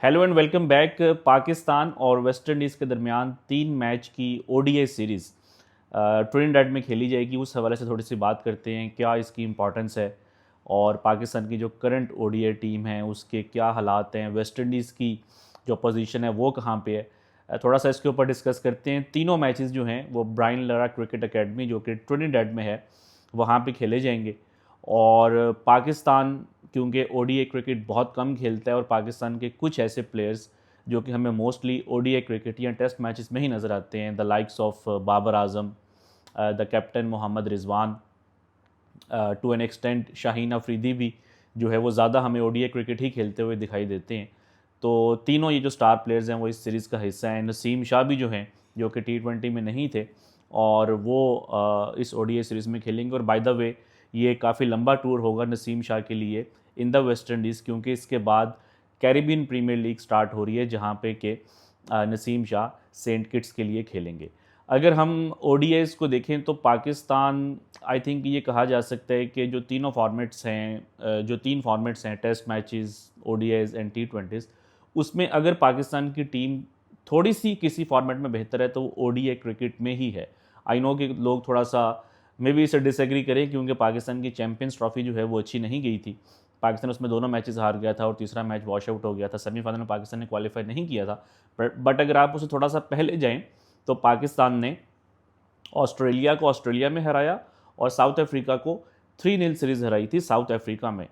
Hello and welcome back. Pakistan और West Indies के दरमियान 3 मैच की ओडीआई सीरीज़ ट्रिनिडाड में खेली जाएगी। उस हवाले से थोड़ी सी बात करते हैं, क्या इसकी इम्पोर्टेंस है और पाकिस्तान की जो करंट ओडीआई टीम है उसके क्या हालात हैं, वेस्ट इंडीज़ की जो पोजीशन है वो कहाँ पे है। थोड़ा सा इसके ऊपर डिस्कस करते हैं। तीनों मैचेस जो हैं वो ब्रायन लारा क्रिकेट एकेडमी जो कि ट्रिनिडाड में है वहाँ पे खेले जाएंगे। और पाकिस्तान क्योंकि ओडीआई क्रिकेट बहुत कम खेलता है और पाकिस्तान के कुछ ऐसे प्लेयर्स जो कि हमें मोस्टली ओडीआई क्रिकेट या टेस्ट मैचेस में ही नज़र आते हैं, the likes of Babar Azam, the captain Mohammad Rizwan, to an extent Shaheen Afridi भी जो है वो ज़्यादा हमें ओडीआई क्रिकेट ही खेलते हुए दिखाई देते हैं। तो तीनों ये जो स्टार प्लेयर्स हैं वो इस सीरीज़ का हिस्सा हैं। नसीम शाह भी जो हैं जो कि T20 में नहीं थे और वो इस ओडीआई सीरीज़ में खेलेंगे। और बाय द वे ये काफ़ी लंबा टूर होगा नसीम शाह के लिए इन द वेस्ट इंडीज़, क्योंकि इसके बाद कैरिबियन प्रीमियर लीग स्टार्ट हो रही है जहाँ पे कि नसीम शाह सेंट किट्स के लिए खेलेंगे। अगर हम ओडीआईज़ को देखें तो पाकिस्तान, आई थिंक ये कहा जा सकता है कि जो तीनों फॉर्मेट्स हैं, जो 3 फॉर्मेट्स हैं, टेस्ट मैचेस, ओडीआईज़ एंड T20s, उसमें अगर पाकिस्तान की टीम थोड़ी सी किसी फॉर्मेट में बेहतर है तो वो ओडीआई क्रिकेट में ही है। आई नो कि लोग थोड़ा सा मे भी इसे डिसएग्री करें क्योंकि पाकिस्तान की चैम्पियंस ट्रॉफी जो है वो अच्छी नहीं गई थी। पाकिस्तान उसमें दोनों मैचेस हार गया था और तीसरा मैच वॉश आउट हो गया था। सेमीफाइनल में पाकिस्तान ने क्वालिफाई नहीं किया था। बट अगर आप उसे थोड़ा सा पहले जाएँ तो पाकिस्तान ने ऑस्ट्रेलिया को ऑस्ट्रेलिया में हराया और साउथ अफ्रीका को 3-0 सीरीज़ हराई थी साउथ अफ्रीका में।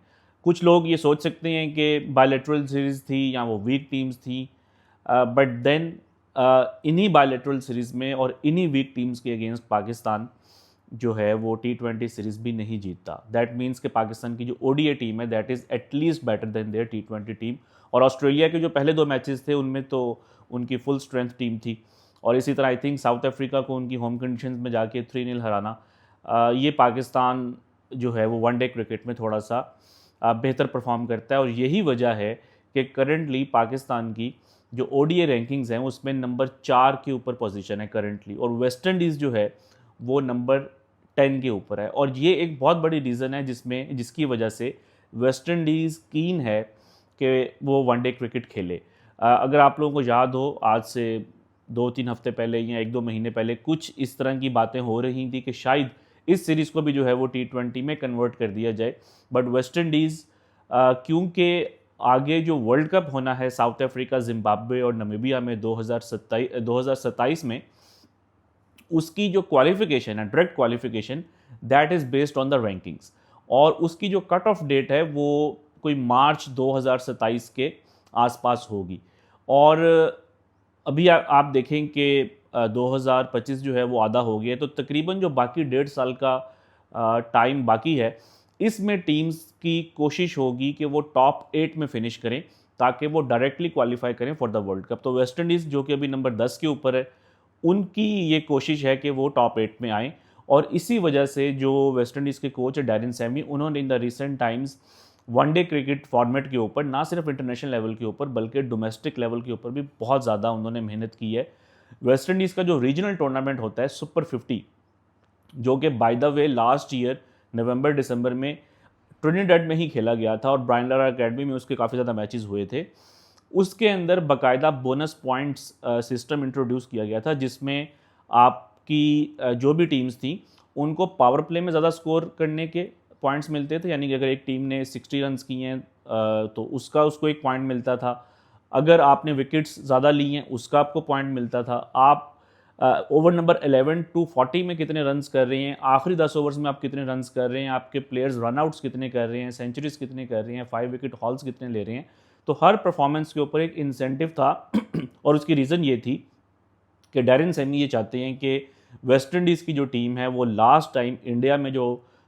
कुछ लोग ये सोच सकते हैं कि बायलैटरल सीरीज़ थी या वो वीक टीम्स थी, बट देन इन्हीं बायलैटरल सीरीज़ में और इन्हीं वीक टीम्स के अगेंस्ट पाकिस्तान जो है वो T20 सीरीज़ भी नहीं जीतता। दैट मीन्स कि पाकिस्तान की जो ओडीआई टीम है that is at least better than their T20 team. और ऑस्ट्रेलिया के जो पहले 2 मैचेस थे उनमें तो उनकी फुल स्ट्रेंथ टीम थी। और इसी तरह आई थिंक साउथ अफ्रीका को उनकी होम कंडीशंस में जाके 3-0 हराना, ये पाकिस्तान जो है वो वनडे क्रिकेट में थोड़ा सा बेहतर परफॉर्म करता है। और यही वजह है कि करंटली पाकिस्तान की जो ओडीआई रैंकिंग्स हैं उसमें नंबर 4 के ऊपर पोजीशन है करंटली, और वेस्ट इंडीज़ जो है वो नंबर 10 के ऊपर है। और ये एक बहुत बड़ी रीज़न है जिसकी वजह से वेस्ट इंडीज़ कीन है कि वो वनडे क्रिकेट खेले। अगर आप लोगों को याद हो, आज से 2-3 हफ्ते पहले या 1-2 महीने पहले कुछ इस तरह की बातें हो रही थी कि शायद इस सीरीज़ को भी जो है वो T20 में कन्वर्ट कर दिया जाए। बट वेस्ट इंडीज़ क्योंकि आगे जो वर्ल्ड कप होना है साउथ अफ्रीका, जिम्बाब्वे और नमीबिया में 2027 में, उसकी जो क्वालिफिकेशन है, direct qualification, that is based on the rankings. और उसकी जो कट ऑफ डेट है वो कोई मार्च 2027 के आसपास होगी। और अभी आप देखें कि 2025 जो है वो आधा हो गया है, तो तकरीबन जो बाकी 1.5 साल का टाइम बाकी है, इसमें टीम्स की कोशिश होगी कि वो टॉप 8 में फिनिश करें ताकि वो डायरेक्टली क्वालिफाई करें फॉर द वर्ल्ड कप। तो वेस्ट इंडीज़ जो कि अभी नंबर 10 के ऊपर है, उनकी ये कोशिश है कि वो टॉप 8 में आएँ। और इसी वजह से जो वेस्ट इंडीज़ के कोच है डैरेन सैमी, उन्होंने इन the recent times one day cricket format के ऊपर, ना सिर्फ इंटरनेशनल लेवल के ऊपर बल्कि डोमेस्टिक लेवल के ऊपर भी बहुत ज़्यादा उन्होंने मेहनत की है। वेस्ट इंडीज़ का जो रीजनल टूर्नामेंट होता है सुपर 50, जो कि by the way last year नवंबर दिसंबर में ट्रिनिडाड में ही खेला गया था और ब्रायन लारा अकेडमी में उसके काफ़ी ज़्यादा मैचेस हुए थे, उसके अंदर बाकायदा बोनस पॉइंट्स सिस्टम इंट्रोड्यूस किया गया था जिसमें आपकी जो भी टीम्स थी उनको पावर प्ले में ज़्यादा स्कोर करने के पॉइंट्स मिलते थे। यानी कि अगर एक टीम ने 60 रन्स किए हैं तो उसको एक पॉइंट मिलता था। अगर आपने विकेट्स ज़्यादा ली हैं उसका आपको पॉइंट मिलता था। आप ओवर नंबर 11 टू 40 में कितने रन्स कर रहे हैं, आखिरी 10 ओवर्स में आप कितने रन्स कर रहे हैं, आपके प्लेयर्स रनआउट्स कितने कर रहे हैं, सेंचुरीज कितने कर रहे हैं, 5 विकेट हॉल्स कितने ले रहे हैं। तो हर परफॉर्मेंस के ऊपर एक इंसेंटिव था और उसकी रीज़न ये थी कि डैरेन सैमी ये चाहते हैं कि वेस्ट इंडीज़ की जो टीम है वो लास्ट टाइम इंडिया में जो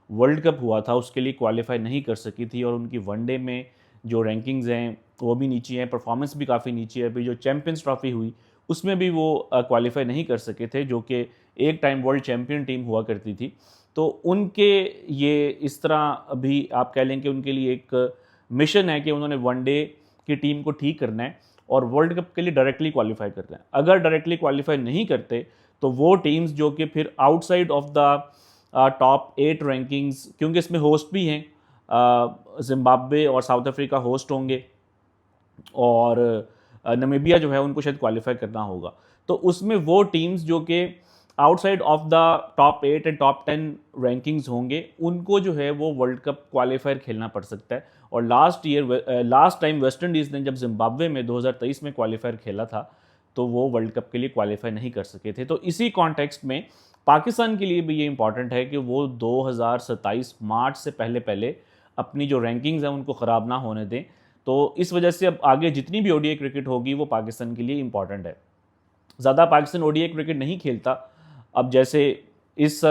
वर्ल्ड कप हुआ था उसके लिए क्वालिफाई नहीं कर सकी थी और उनकी वनडे में जो रैंकिंग्स हैं वो भी नीचे हैं, परफॉर्मेंस भी काफ़ी नीचे है। अभी जो चैम्पियंस ट्रॉफी हुई उसमें भी वो क्वालिफाई नहीं कर सके थे, जो कि एक टाइम वर्ल्ड चैम्पियन टीम हुआ करती थी। तो उनके ये इस तरह अभी आप कह लें कि उनके लिए एक मिशन है कि उन्होंने वनडे की टीम को ठीक करना है और वर्ल्ड कप के लिए डायरेक्टली क्वालिफाई करना है। अगर डायरेक्टली क्वालिफाई नहीं करते तो वो टीम्स जो कि फिर outside of the top 8 rankings, क्योंकि इसमें होस्ट भी हैं, जिम्बाब्वे और साउथ अफ्रीका होस्ट होंगे और नमीबिया जो है उनको शायद क्वालिफाई करना होगा। तो उसमें वो टीम्स जो कि outside of the top 8 and top 10 rankings होंगे, उनको जो है वो वर्ल्ड कप क्वालिफायर खेलना पड़ सकता है। और लास्ट टाइम वेस्ट इंडीज़ ने जब जिम्बाब्वे में 2023 में क्वालिफायर खेला था, तो वो वर्ल्ड कप के लिए क्वालिफाई नहीं कर सके थे। तो इसी कॉन्टेक्स्ट में पाकिस्तान के लिए भी ये इंपॉर्टेंट है कि वो 2027 मार्च से पहले पहले अपनी जो रैंकिंग्स हैं उनको ख़राब ना होने दें। तो इस वजह से अब आगे जितनी भी ओडीआई क्रिकेट होगी वो पाकिस्तान के लिए इंपॉर्टेंट है। ज़्यादा पाकिस्तान ओडीआई क्रिकेट नहीं खेलता। अब जैसे इस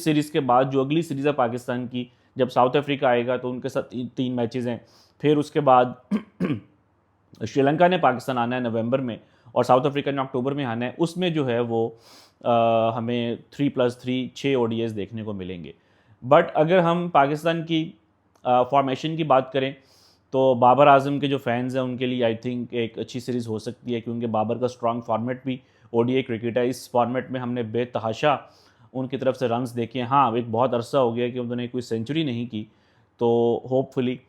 सीरीज़ के बाद जो अगली सीरीज़ है पाकिस्तान की, जब साउथ अफ्रीका आएगा तो उनके साथ तीन मैचेज़ हैं। फिर उसके बाद श्रीलंका ने पाकिस्तान आना है नवंबर में, और साउथ अफ्रीका ने अक्टूबर में आना है। उसमें जो है वो हमें 3+3 6 ओडीएस देखने को मिलेंगे। बट अगर हम पाकिस्तान की फॉर्मेशन की बात करें तो बाबर आजम के जो फैंस हैं उनके लिए आई थिंक एक अच्छी सीरीज़ हो सकती है, क्योंकि बाबर का स्ट्रॉन्ग फॉर्मेट भी ओडीआई क्रिकेट है। इस फॉर्मेट में हमने बेतहाशा उनकी तरफ से रन्स देखे हैं। हाँ, एक बहुत अरसा हो गया कि उन्होंने कोई सेंचुरी नहीं की, तो होपफुली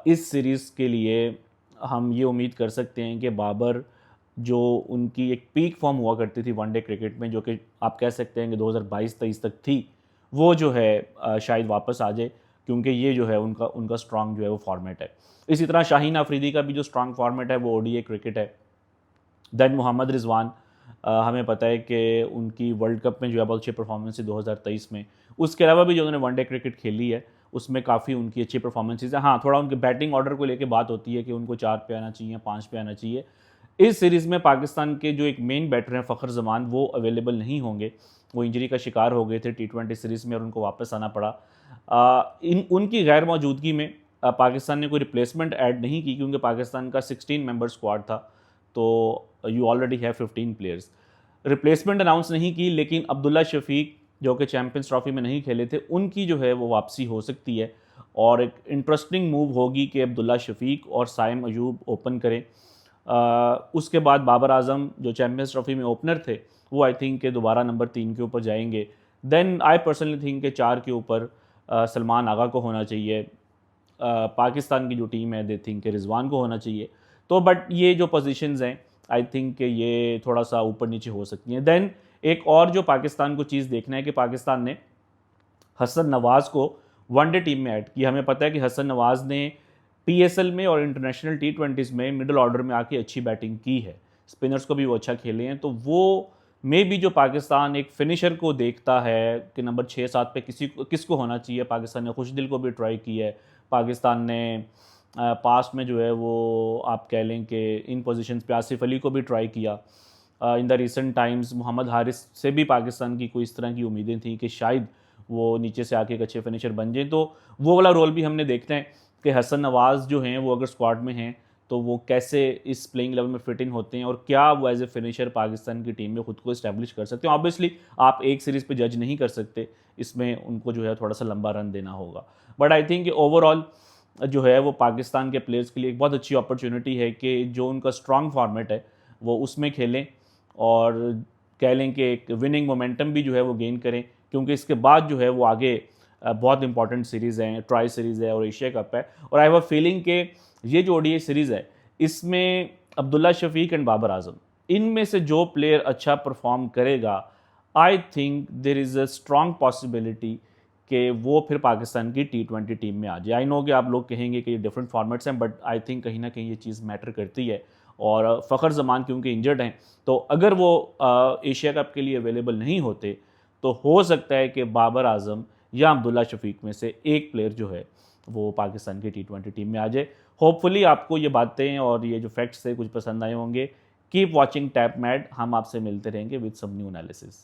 इस सीरीज़ के लिए हम ये उम्मीद कर सकते हैं कि बाबर जो उनकी एक पीक फॉर्म हुआ करती थी वनडे क्रिकेट में, जो कि आप कह सकते हैं कि 2022-23 तक थी, वो जो है शायद वापस आ जाए, क्योंकि ये जो है उनका स्ट्रॉन्ग जो है वो फॉर्मेट है। इसी तरह शाहीन अफरीदी का भी जो स्ट्रॉन्ग फॉर्मेट है वो ओडीआई क्रिकेट है। देन मोहम्मद रिजवान, हमें पता है कि उनकी वर्ल्ड कप में जो है बहुत अच्छी परफॉर्मेंस है 2023 में। उसके अलावा भी जो उन्होंने वनडे क्रिकेट खेली है उसमें काफ़ी उनकी अच्छी परफॉर्मेंसेज है। हाँ, थोड़ा उनके बैटिंग ऑर्डर को लेकर बात होती है कि उनको 4 पे आना चाहिए, 5 पे आना चाहिए। इस सीरीज़ में पाकिस्तान के जो एक मेन बैटर हैं फ़खर जमान, वो अवेलेबल नहीं होंगे। वो इंजरी का शिकार हो गए थे T20 सीरीज़ में और उनको वापस आना पड़ा। उनकी गैर मौजूदगी में पाकिस्तान ने कोई रिप्लेसमेंट ऐड नहीं की, क्योंकि पाकिस्तान का 16 मेंबर स्क्वाड था, तो you already have 15 players. Replacement announce नहीं की, लेकिन अब्दुल्ला शफीक जो कि चैम्पियंस ट्रॉफी में नहीं खेले थे, उनकी जो है वो वापसी हो सकती है। और एक इंटरेस्टिंग मूव होगी कि अब्दुल्ला शफीक और साइम अयूब ओपन करें। उसके बाद बाबर आजम जो चैम्पियंस ट्रॉफी में ओपनर थे, वो आई थिंक के दोबारा नंबर 3 के ऊपर जाएंगे। देन आई पर्सनली थिंक के 4 के ऊपर सलमान आगा को होना चाहिए। पाकिस्तान की जो टीम है दे थिंक के रिजवान को होना चाहिए। तो बट ये जो पोजीशंस हैं आई थिंक कि ये थोड़ा सा ऊपर नीचे हो सकती हैं। देन एक और जो पाकिस्तान को चीज़ देखना है कि पाकिस्तान ने हसन नवाज़ को वनडे टीम में ऐड किया। हमें पता है कि हसन नवाज़ ने पीएसएल में और इंटरनेशनल T20s में मिडिल ऑर्डर में आके अच्छी बैटिंग की है, स्पिनर्स को भी वो अच्छा खेले हैं। तो वो में भी जो पाकिस्तान एक फिनिशर को देखता है कि नंबर 6-7 पे किसको होना चाहिए। पाकिस्तान ने खुशदिल को भी ट्राई की है। पाकिस्तान ने पास्ट में जो है वो आप कह लें कि इन पोजीशंस पे आसिफ अली को भी ट्राई किया। In the recent times Mohammad Haris से भी पाकिस्तान की कोई इस तरह की उम्मीदें थी कि शायद वो नीचे से आके एक अच्छे फिनिशर बन जाएँ। तो वो वाला रोल भी हमने देखना है कि हसन नवाज़ जो हैं वो अगर स्क्वाड में हैं तो वो कैसे इस प्लेइंग लेवल में फिट इन होते हैं, और क्या वो एज ए फिनिशर पाकिस्तान की टीम में खुद को इस्टेब्लिश कर सकते हैं। ऑब्वियसली आप एक सीरीज़ पे जज नहीं कर सकते, इसमें उनको जो है थोड़ा सा लंबा रन देना होगा। बट आई थिंक ओवरऑल जो है वो पाकिस्तान के प्लेयर्स के लिए एक बहुत अच्छी अपॉर्चुनिटी है कि जो उनका स्ट्रॉन्ग फॉर्मेट है वो उसमें खेलें, और कह लें कि एक विनिंग मोमेंटम भी जो है वो गेन करें, क्योंकि इसके बाद जो है वो आगे बहुत इंपॉर्टेंट सीरीज़ हैं, ट्राई सीरीज़ है और एशिया कप है। और आई हैव अ फीलिंग कि ये जो ओडीआई सीरीज़ है इसमें अब्दुल्ला शफीक एंड बाबर आजम, इनमें से जो प्लेयर अच्छा परफॉर्म करेगा, I think there is a strong possibility कि वो फिर पाकिस्तान की T20 टीम में आ जाए। आई नो कि आप लोग कहेंगे कि ये डिफरेंट फॉर्मेट्स हैं, बट आई थिंक कहीं ना कहीं ये चीज़ मैटर करती है। और फ़खर जमान क्योंकि इंजर्ड हैं, तो अगर वो एशिया कप के लिए अवेलेबल नहीं होते तो हो सकता है कि बाबर आजम या अब्दुल्ला शफीक में से एक प्लेयर जो है वो पाकिस्तान की T20 टीम में आ जाए। होपफुली आपको ये बातें और ये जो फैक्ट्स थे कुछ पसंद आए होंगे। कीप वॉचिंग टैप मैड, हम आपसे मिलते रहेंगे विद सम न्यू एनालिसिस।